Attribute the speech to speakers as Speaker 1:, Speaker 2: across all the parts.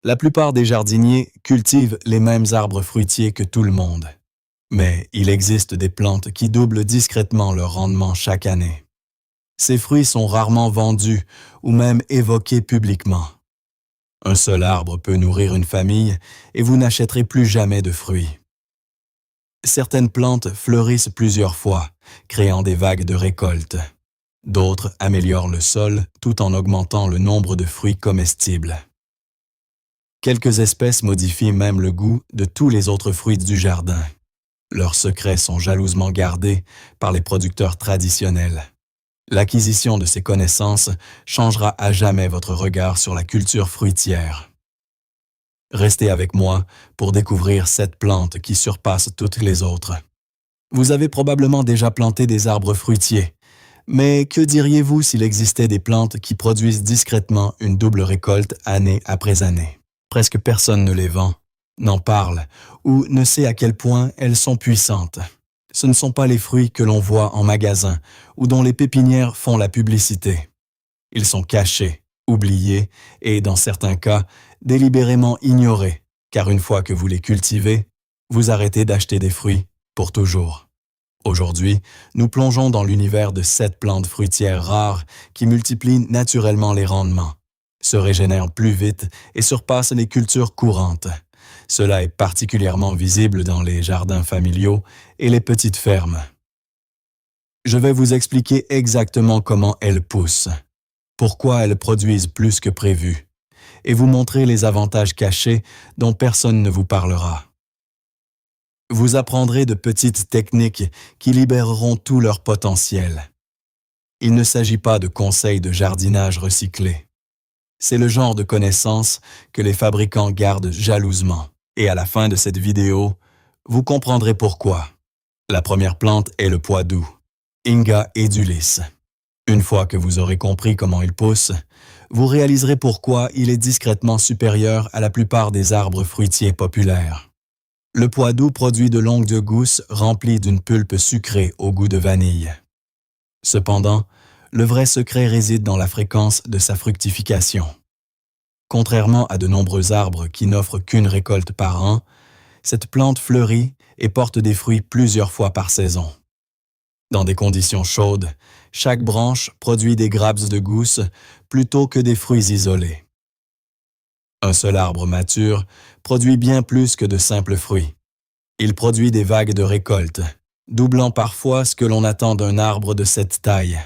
Speaker 1: La plupart des jardiniers cultivent les mêmes arbres fruitiers que tout le monde. Mais il existe des plantes qui doublent discrètement leur rendement chaque année. Ces fruits sont rarement vendus ou même évoqués publiquement. Un seul arbre peut nourrir une famille et vous n'achèterez plus jamais de fruits. Certaines plantes fleurissent plusieurs fois, créant des vagues de récolte. D'autres améliorent le sol tout en augmentant le nombre de fruits comestibles. Quelques espèces modifient même le goût de tous les autres fruits du jardin. Leurs secrets sont jalousement gardés par les producteurs traditionnels. L'acquisition de ces connaissances changera à jamais votre regard sur la culture fruitière. Restez avec moi pour découvrir cette plante qui surpasse toutes les autres. Vous avez probablement déjà planté des arbres fruitiers, mais que diriez-vous s'il existait des plantes qui produisent discrètement une double récolte année après année? Presque personne ne les vend, n'en parle ou ne sait à quel point elles sont puissantes. Ce ne sont pas les fruits que l'on voit en magasin ou dont les pépinières font la publicité. Ils sont cachés, oubliés et, dans certains cas, délibérément ignorés, car une fois que vous les cultivez, vous arrêtez d'acheter des fruits pour toujours. Aujourd'hui, nous plongeons dans l'univers de 7 plantes fruitières rares qui multiplient naturellement les rendements, se régénèrent plus vite et surpassent les cultures courantes. Cela est particulièrement visible dans les jardins familiaux et les petites fermes. Je vais vous expliquer exactement comment elles poussent, pourquoi elles produisent plus que prévu, et vous montrer les avantages cachés dont personne ne vous parlera. Vous apprendrez de petites techniques qui libéreront tout leur potentiel. Il ne s'agit pas de conseils de jardinage recyclés. C'est le genre de connaissances que les fabricants gardent jalousement. Et à la fin de cette vidéo, vous comprendrez pourquoi. La première plante est le pois doux, Inga edulis. Une fois que vous aurez compris comment il pousse, vous réaliserez pourquoi il est discrètement supérieur à la plupart des arbres fruitiers populaires. Le pois doux produit de longues gousses remplies d'une pulpe sucrée au goût de vanille. Cependant, le vrai secret réside dans la fréquence de sa fructification. Contrairement à de nombreux arbres qui n'offrent qu'une récolte par an, cette plante fleurit et porte des fruits plusieurs fois par saison. Dans des conditions chaudes, chaque branche produit des grappes de gousses plutôt que des fruits isolés. Un seul arbre mature produit bien plus que de simples fruits. Il produit des vagues de récolte, doublant parfois ce que l'on attend d'un arbre de cette taille.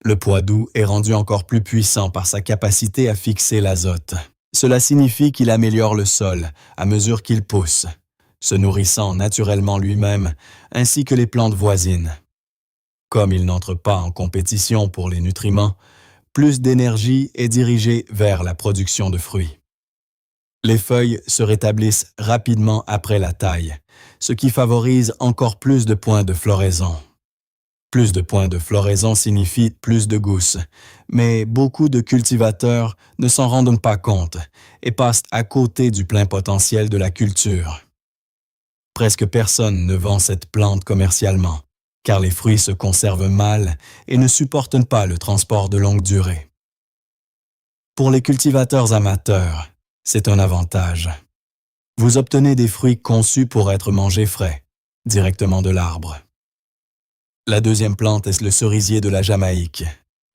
Speaker 1: Le pois doux est rendu encore plus puissant par sa capacité à fixer l'azote. Cela signifie qu'il améliore le sol à mesure qu'il pousse, se nourrissant naturellement lui-même ainsi que les plantes voisines. Comme il n'entre pas en compétition pour les nutriments, plus d'énergie est dirigée vers la production de fruits. Les feuilles se rétablissent rapidement après la taille, ce qui favorise encore plus de points de floraison. Plus de points de floraison signifie plus de gousses, mais beaucoup de cultivateurs ne s'en rendent pas compte et passent à côté du plein potentiel de la culture. Presque personne ne vend cette plante commercialement, car les fruits se conservent mal et ne supportent pas le transport de longue durée. Pour les cultivateurs amateurs, c'est un avantage. Vous obtenez des fruits conçus pour être mangés frais, directement de l'arbre. La deuxième plante est le cerisier de la Jamaïque,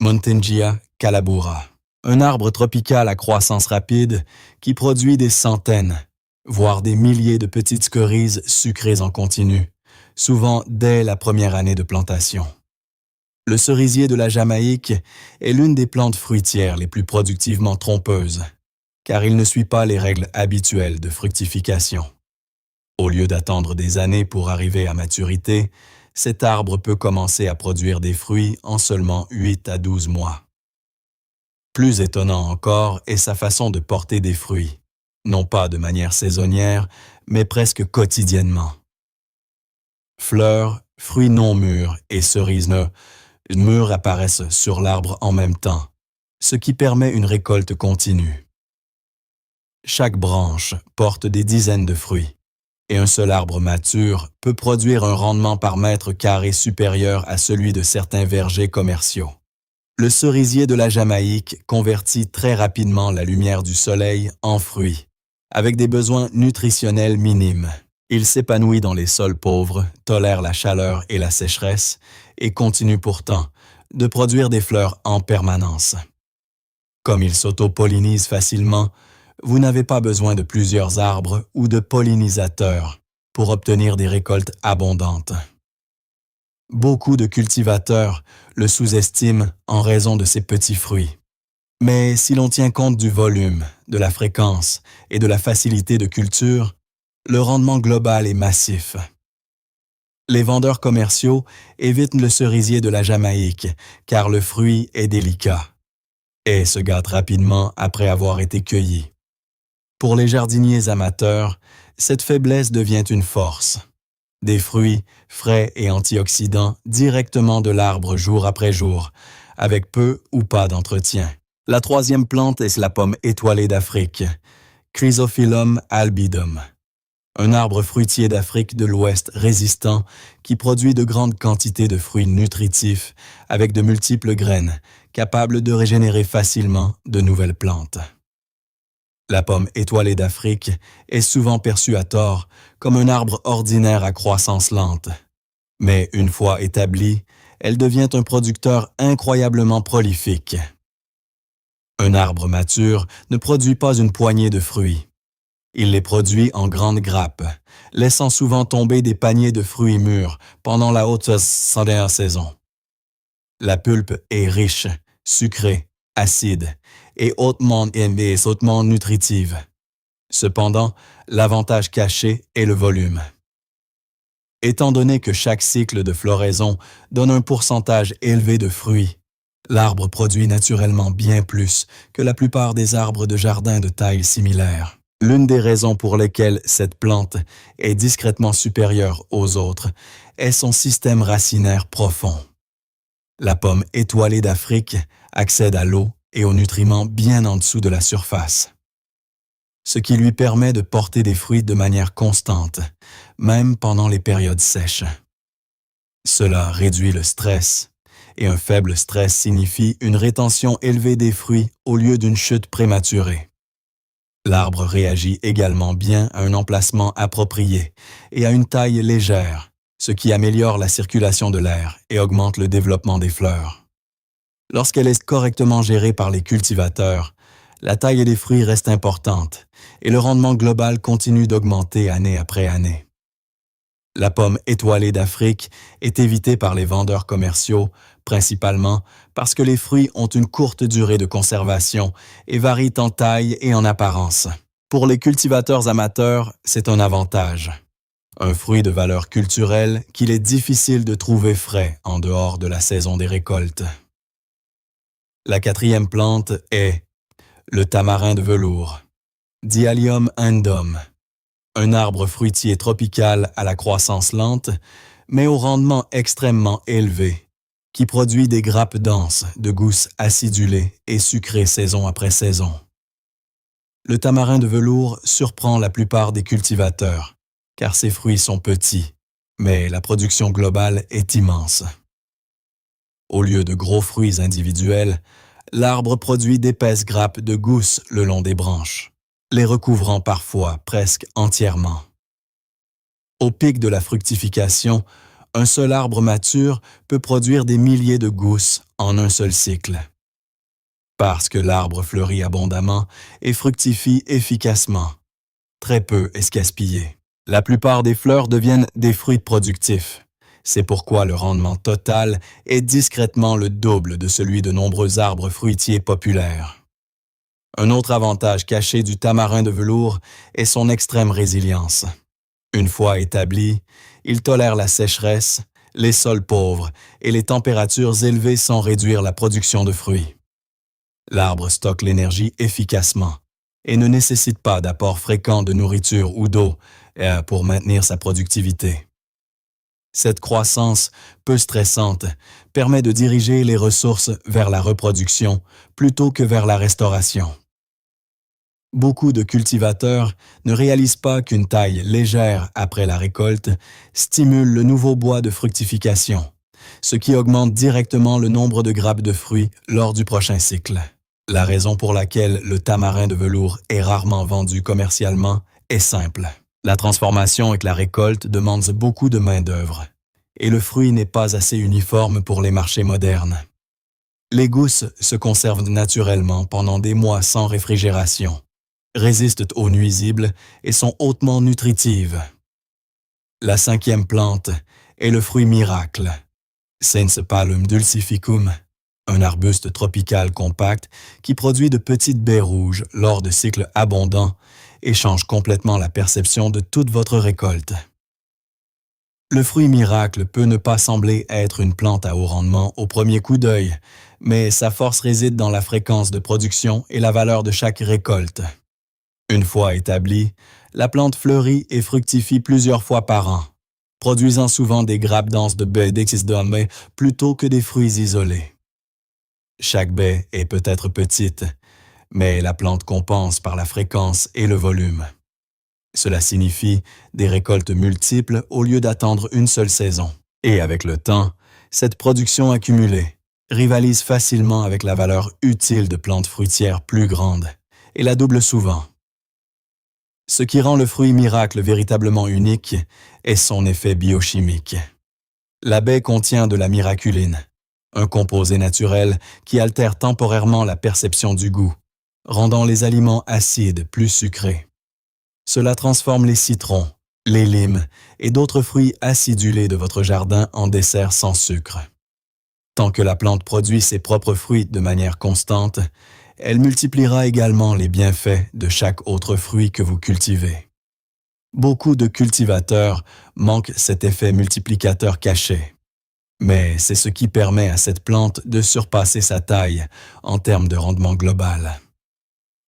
Speaker 1: Montengia calabura, un arbre tropical à croissance rapide qui produit des centaines, voire des milliers de petites cerises sucrées en continu, souvent dès la première année de plantation. Le cerisier de la Jamaïque est l'une des plantes fruitières les plus productivement trompeuses, car il ne suit pas les règles habituelles de fructification. Au lieu d'attendre des années pour arriver à maturité, cet arbre peut commencer à produire des fruits en seulement 8 à 12 mois. Plus étonnant encore est sa façon de porter des fruits, non pas de manière saisonnière, mais presque quotidiennement. Fleurs, fruits non mûrs et cerises mûres apparaissent sur l'arbre en même temps, ce qui permet une récolte continue. Chaque branche porte des dizaines de fruits, et un seul arbre mature peut produire un rendement par mètre carré supérieur à celui de certains vergers commerciaux. Le cerisier de la Jamaïque convertit très rapidement la lumière du soleil en fruits, avec des besoins nutritionnels minimes. Il s'épanouit dans les sols pauvres, tolère la chaleur et la sécheresse, et continue pourtant de produire des fleurs en permanence. Comme il s'auto-pollinise facilement, vous n'avez pas besoin de plusieurs arbres ou de pollinisateurs pour obtenir des récoltes abondantes. Beaucoup de cultivateurs le sous-estiment en raison de ses petits fruits. Mais si l'on tient compte du volume, de la fréquence et de la facilité de culture, le rendement global est massif. Les vendeurs commerciaux évitent le cerisier de la Jamaïque car le fruit est délicat et se gâte rapidement après avoir été cueilli. Pour les jardiniers amateurs, cette faiblesse devient une force. Des fruits frais et antioxydants directement de l'arbre jour après jour, avec peu ou pas d'entretien. La troisième plante est la pomme étoilée d'Afrique, Chrysophyllum albidum. Un arbre fruitier d'Afrique de l'Ouest résistant qui produit de grandes quantités de fruits nutritifs avec de multiples graines, capables de régénérer facilement de nouvelles plantes. La pomme étoilée d'Afrique est souvent perçue à tort comme un arbre ordinaire à croissance lente. Mais une fois établie, elle devient un producteur incroyablement prolifique. Un arbre mature ne produit pas une poignée de fruits. Il les produit en grandes grappes, laissant souvent tomber des paniers de fruits mûrs pendant la haute saison. La pulpe est riche, sucrée, acide et hautement nutritive. Cependant, l'avantage caché est le volume. Étant donné que chaque cycle de floraison donne un pourcentage élevé de fruits, l'arbre produit naturellement bien plus que la plupart des arbres de jardin de taille similaire. L'une des raisons pour lesquelles cette plante est discrètement supérieure aux autres est son système racinaire profond. La pomme étoilée d'Afrique accède à l'eau et aux nutriments bien en dessous de la surface, ce qui lui permet de porter des fruits de manière constante, même pendant les périodes sèches. Cela réduit le stress, et un faible stress signifie une rétention élevée des fruits au lieu d'une chute prématurée. L'arbre réagit également bien à un emplacement approprié et à une taille légère, ce qui améliore la circulation de l'air et augmente le développement des fleurs. Lorsqu'elle est correctement gérée par les cultivateurs, la taille des fruits reste importante et le rendement global continue d'augmenter année après année. La pomme étoilée d'Afrique est évitée par les vendeurs commerciaux, principalement parce que les fruits ont une courte durée de conservation et varient en taille et en apparence. Pour les cultivateurs amateurs, c'est un avantage. Un fruit de valeur culturelle qu'il est difficile de trouver frais en dehors de la saison des récoltes. La quatrième plante est le tamarin de velours, Dialium indum. Un arbre fruitier tropical à la croissance lente, mais au rendement extrêmement élevé, qui produit des grappes denses de gousses acidulées et sucrées saison après saison. Le tamarin de velours surprend la plupart des cultivateurs, car ses fruits sont petits, mais la production globale est immense. Au lieu de gros fruits individuels, l'arbre produit d'épaisses grappes de gousses le long des branches, les recouvrant parfois presque entièrement. Au pic de la fructification, un seul arbre mature peut produire des milliers de gousses en un seul cycle. Parce que l'arbre fleurit abondamment et fructifie efficacement, très peu est gaspillé. La plupart des fleurs deviennent des fruits productifs. C'est pourquoi le rendement total est discrètement le double de celui de nombreux arbres fruitiers populaires. Un autre avantage caché du tamarin de velours est son extrême résilience. Une fois établi, il tolère la sécheresse, les sols pauvres et les températures élevées sans réduire la production de fruits. L'arbre stocke l'énergie efficacement et ne nécessite pas d'apport fréquent de nourriture ou d'eau pour maintenir sa productivité. Cette croissance, peu stressante, permet de diriger les ressources vers la reproduction plutôt que vers la restauration. Beaucoup de cultivateurs ne réalisent pas qu'une taille légère après la récolte stimule le nouveau bois de fructification ce qui augmente directement le nombre de grappes de fruits lors du prochain cycle. La raison pour laquelle le tamarin de velours est rarement vendu commercialement est simple. La transformation et la récolte demandent beaucoup de main-d'œuvre, et le fruit n'est pas assez uniforme pour les marchés modernes. Les gousses se conservent naturellement pendant des mois sans réfrigération, résistent aux nuisibles et sont hautement nutritives. La cinquième plante est le fruit miracle, Senspalum dulcificum, un arbuste tropical compact qui produit de petites baies rouges lors de cycles abondants et change complètement la perception de toute votre récolte. Le fruit miracle peut ne pas sembler être une plante à haut rendement au premier coup d'œil, mais sa force réside dans la fréquence de production et la valeur de chaque récolte. Une fois établie, la plante fleurit et fructifie plusieurs fois par an, produisant souvent des grappes denses de baies d'exisdomé plutôt que des fruits isolés. Chaque baie est peut-être petite, mais la plante compense par la fréquence et le volume. Cela signifie des récoltes multiples au lieu d'attendre une seule saison. Et avec le temps, cette production accumulée rivalise facilement avec la valeur utile de plantes fruitières plus grandes et la double souvent. Ce qui rend le fruit miracle véritablement unique est son effet biochimique. La baie contient de la miraculine, un composé naturel qui altère temporairement la perception du goût, rendant les aliments acides plus sucrés. Cela transforme les citrons, les limes et d'autres fruits acidulés de votre jardin en desserts sans sucre. Tant que la plante produit ses propres fruits de manière constante, elle multipliera également les bienfaits de chaque autre fruit que vous cultivez. Beaucoup de cultivateurs manquent cet effet multiplicateur caché. Mais c'est ce qui permet à cette plante de surpasser sa taille en termes de rendement global.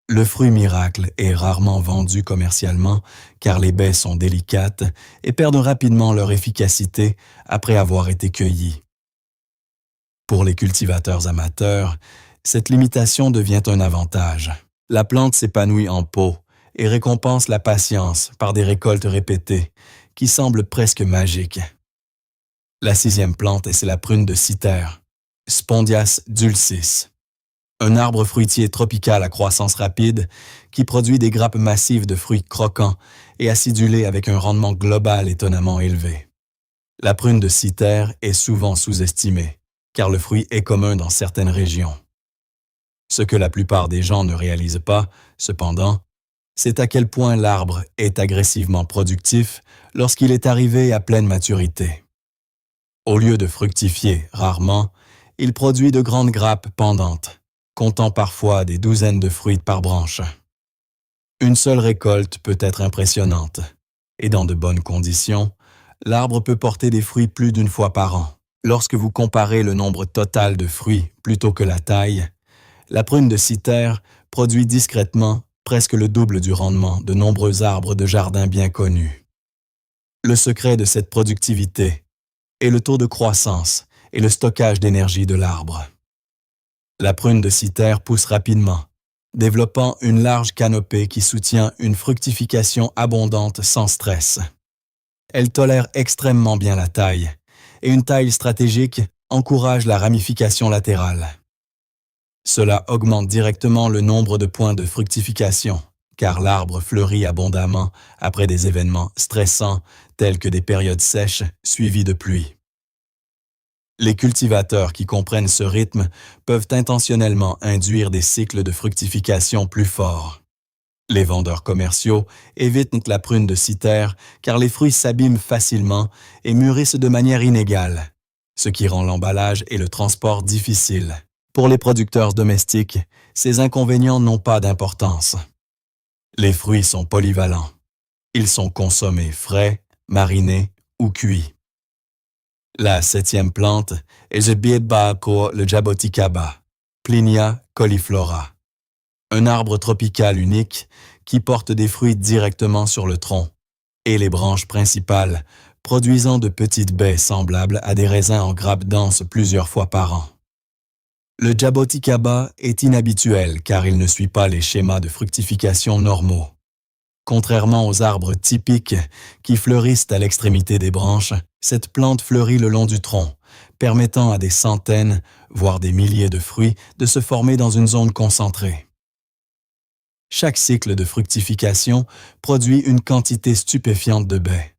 Speaker 1: Le fruit miracle est rarement vendu commercialement car les baies sont délicates et perdent rapidement leur efficacité après avoir été cueillies. Pour les cultivateurs amateurs, cette limitation devient un avantage. La plante s'épanouit en pot et récompense la patience par des récoltes répétées qui semblent presque magiques. La sixième plante, c'est la prune de Cythère, Spondias dulcis. Un arbre fruitier tropical à croissance rapide qui produit des grappes massives de fruits croquants et acidulés avec un rendement global étonnamment élevé. La prune de Cythère est souvent sous-estimée, car le fruit est commun dans certaines régions. Ce que la plupart des gens ne réalisent pas, cependant, c'est à quel point l'arbre est agressivement productif lorsqu'il est arrivé à pleine maturité. Au lieu de fructifier rarement, il produit de grandes grappes pendantes, comptant parfois des douzaines de fruits par branche. Une seule récolte peut être impressionnante, et dans de bonnes conditions, l'arbre peut porter des fruits plus d'une fois par an. Lorsque vous comparez le nombre total de fruits plutôt que la taille, la prune de Cythère produit discrètement presque le double du rendement de nombreux arbres de jardin bien connus. Le secret de cette productivité est le taux de croissance et le stockage d'énergie de l'arbre. La prune de Cythère pousse rapidement, développant une large canopée qui soutient une fructification abondante sans stress. Elle tolère extrêmement bien la taille, et une taille stratégique encourage la ramification latérale. Cela augmente directement le nombre de points de fructification, car l'arbre fleurit abondamment après des événements stressants tels que des périodes sèches suivies de pluie. Les cultivateurs qui comprennent ce rythme peuvent intentionnellement induire des cycles de fructification plus forts. Les vendeurs commerciaux évitent la prune de Cythère car les fruits s'abîment facilement et mûrissent de manière inégale, ce qui rend l'emballage et le transport difficiles. Pour les producteurs domestiques, ces inconvénients n'ont pas d'importance. Les fruits sont polyvalents. Ils sont consommés frais, marinés ou cuits. La septième plante est le jaboticaba, Plinia cauliflora, un arbre tropical unique qui porte des fruits directement sur le tronc et les branches principales, produisant de petites baies semblables à des raisins en grappes denses plusieurs fois par an. Le jaboticaba est inhabituel car il ne suit pas les schémas de fructification normaux. Contrairement aux arbres typiques qui fleurissent à l'extrémité des branches, cette plante fleurit le long du tronc, permettant à des centaines, voire des milliers de fruits de se former dans une zone concentrée. Chaque cycle de fructification produit une quantité stupéfiante de baies.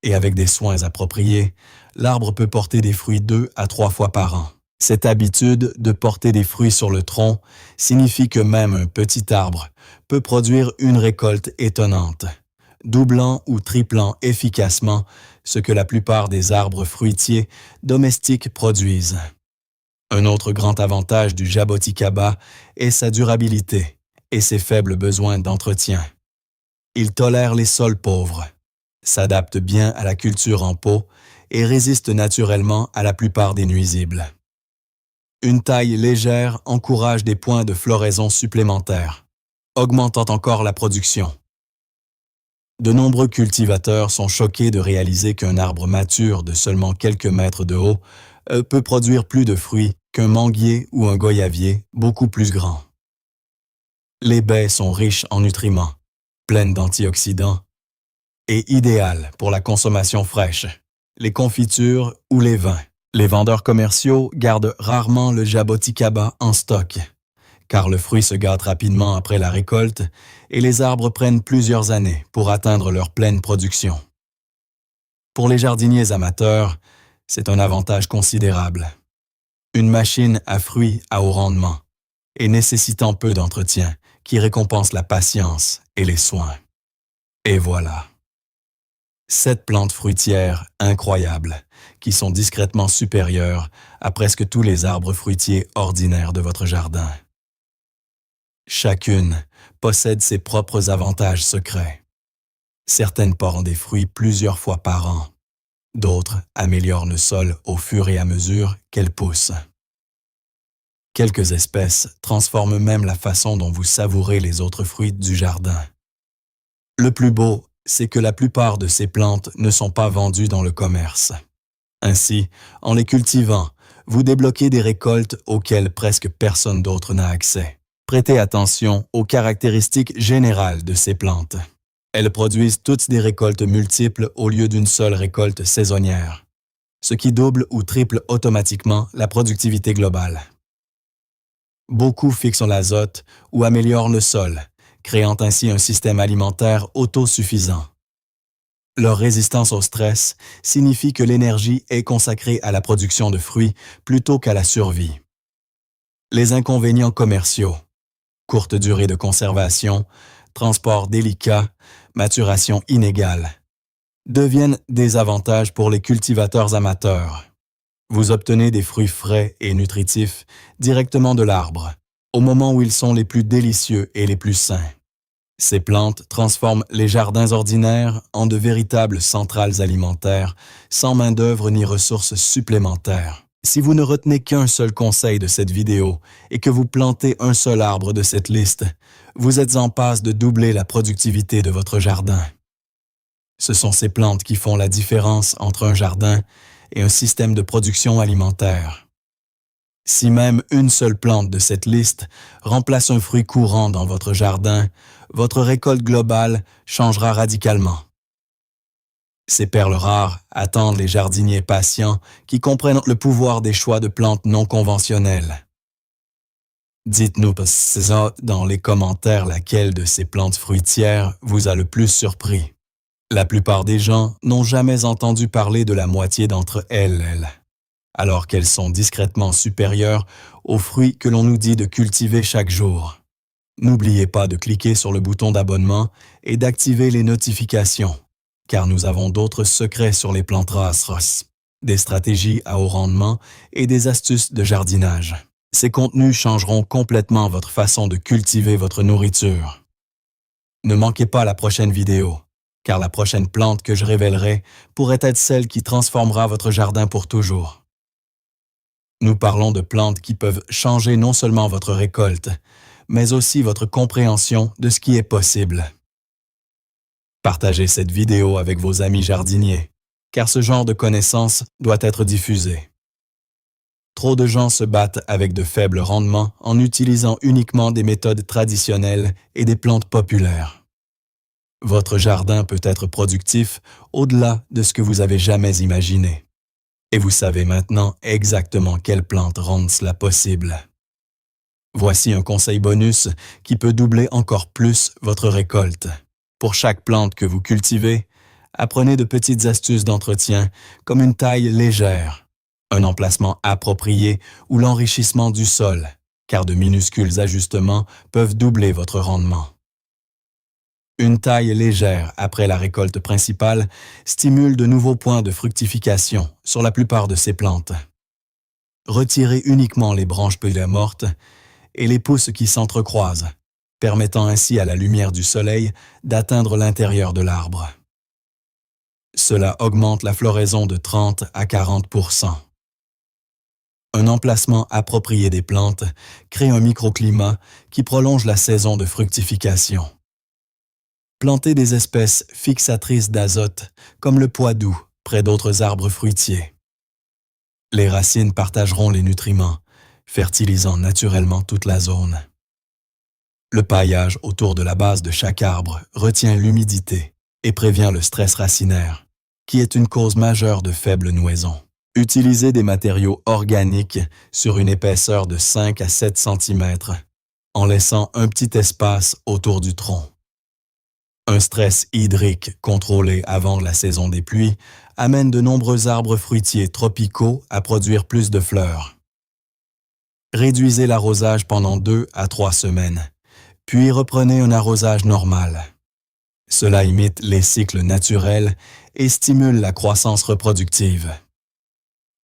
Speaker 1: Et avec des soins appropriés, l'arbre peut porter des fruits 2 à 3 fois par an. Cette habitude de porter des fruits sur le tronc signifie que même un petit arbre peut produire une récolte étonnante, doublant ou triplant efficacement ce que la plupart des arbres fruitiers domestiques produisent. Un autre grand avantage du jaboticaba est sa durabilité et ses faibles besoins d'entretien. Il tolère les sols pauvres, s'adapte bien à la culture en pot et résiste naturellement à la plupart des nuisibles. Une taille légère encourage des points de floraison supplémentaires, augmentant encore la production. De nombreux cultivateurs sont choqués de réaliser qu'un arbre mature de seulement quelques mètres de haut peut produire plus de fruits qu'un manguier ou un goyavier beaucoup plus grand. Les baies sont riches en nutriments, pleines d'antioxydants et idéales pour la consommation fraîche, les confitures ou les vins. Les vendeurs commerciaux gardent rarement le jaboticaba en stock, car le fruit se gâte rapidement après la récolte et les arbres prennent plusieurs années pour atteindre leur pleine production. Pour les jardiniers amateurs, c'est un avantage considérable. Une machine à fruits à haut rendement et nécessitant peu d'entretien qui récompense la patience et les soins. Et voilà. 7 plantes fruitières incroyables qui sont discrètement supérieures à presque tous les arbres fruitiers ordinaires de votre jardin. Chacune possède ses propres avantages secrets. Certaines portent des fruits plusieurs fois par an. D'autres améliorent le sol au fur et à mesure qu'elles poussent. Quelques espèces transforment même la façon dont vous savourez les autres fruits du jardin. Le plus beau, c'est que la plupart de ces plantes ne sont pas vendues dans le commerce. Ainsi, en les cultivant, vous débloquez des récoltes auxquelles presque personne d'autre n'a accès. Prêtez attention aux caractéristiques générales de ces plantes. Elles produisent toutes des récoltes multiples au lieu d'une seule récolte saisonnière, ce qui double ou triple automatiquement la productivité globale. Beaucoup fixent l'azote ou améliorent le sol, créant ainsi un système alimentaire autosuffisant. Leur résistance au stress signifie que l'énergie est consacrée à la production de fruits plutôt qu'à la survie. Les inconvénients commerciaux: courte durée de conservation, transport délicat, maturation inégale, deviennent des avantages pour les cultivateurs amateurs. Vous obtenez des fruits frais et nutritifs directement de l'arbre, au moment où ils sont les plus délicieux et les plus sains. Ces plantes transforment les jardins ordinaires en de véritables centrales alimentaires, sans main-d'œuvre ni ressources supplémentaires. Si vous ne retenez qu'un seul conseil de cette vidéo et que vous plantez un seul arbre de cette liste, vous êtes en passe de doubler la productivité de votre jardin. Ce sont ces plantes qui font la différence entre un jardin et un système de production alimentaire. Si même une seule plante de cette liste remplace un fruit courant dans votre jardin, votre récolte globale changera radicalement. Ces perles rares attendent les jardiniers patients qui comprennent le pouvoir des choix de plantes non conventionnelles. Dites-nous dans les commentaires laquelle de ces plantes fruitières vous a le plus surpris. La plupart des gens n'ont jamais entendu parler de la moitié d'entre elles, alors qu'elles sont discrètement supérieures aux fruits que l'on nous dit de cultiver chaque jour. N'oubliez pas de cliquer sur le bouton d'abonnement et d'activer les notifications, car nous avons d'autres secrets sur les plantes rares, des stratégies à haut rendement et des astuces de jardinage. Ces contenus changeront complètement votre façon de cultiver votre nourriture. Ne manquez pas la prochaine vidéo, car la prochaine plante que je révélerai pourrait être celle qui transformera votre jardin pour toujours. Nous parlons de plantes qui peuvent changer non seulement votre récolte, mais aussi votre compréhension de ce qui est possible. Partagez cette vidéo avec vos amis jardiniers, car ce genre de connaissances doit être diffusé. Trop de gens se battent avec de faibles rendements en utilisant uniquement des méthodes traditionnelles et des plantes populaires. Votre jardin peut être productif au-delà de ce que vous avez jamais imaginé. Et vous savez maintenant exactement quelles plantes rendent cela possible. Voici un conseil bonus qui peut doubler encore plus votre récolte. Pour chaque plante que vous cultivez, apprenez de petites astuces d'entretien comme une taille légère, un emplacement approprié ou l'enrichissement du sol, car de minuscules ajustements peuvent doubler votre rendement. Une taille légère après la récolte principale stimule de nouveaux points de fructification sur la plupart de ces plantes. Retirez uniquement les branches peu mortes et les pousses qui s'entrecroisent, permettant ainsi à la lumière du soleil d'atteindre l'intérieur de l'arbre. Cela augmente la floraison de 30 à 40%. Un emplacement approprié des plantes crée un microclimat qui prolonge la saison de fructification. Plantez des espèces fixatrices d'azote, comme le poidoux, près d'autres arbres fruitiers. Les racines partageront les nutriments, fertilisant naturellement toute la zone. Le paillage autour de la base de chaque arbre retient l'humidité et prévient le stress racinaire, qui est une cause majeure de faible nouaison. Utilisez des matériaux organiques sur une épaisseur de 5 à 7 cm, en laissant un petit espace autour du tronc. Un stress hydrique contrôlé avant la saison des pluies amène de nombreux arbres fruitiers tropicaux à produire plus de fleurs. Réduisez l'arrosage pendant 2 à 3 semaines, puis reprenez un arrosage normal. Cela imite les cycles naturels et stimule la croissance reproductive.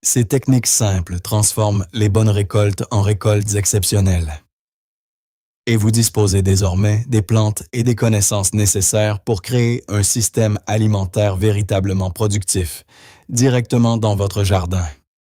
Speaker 1: Ces techniques simples transforment les bonnes récoltes en récoltes exceptionnelles. Et vous disposez désormais des plantes et des connaissances nécessaires pour créer un système alimentaire véritablement productif, directement dans votre jardin.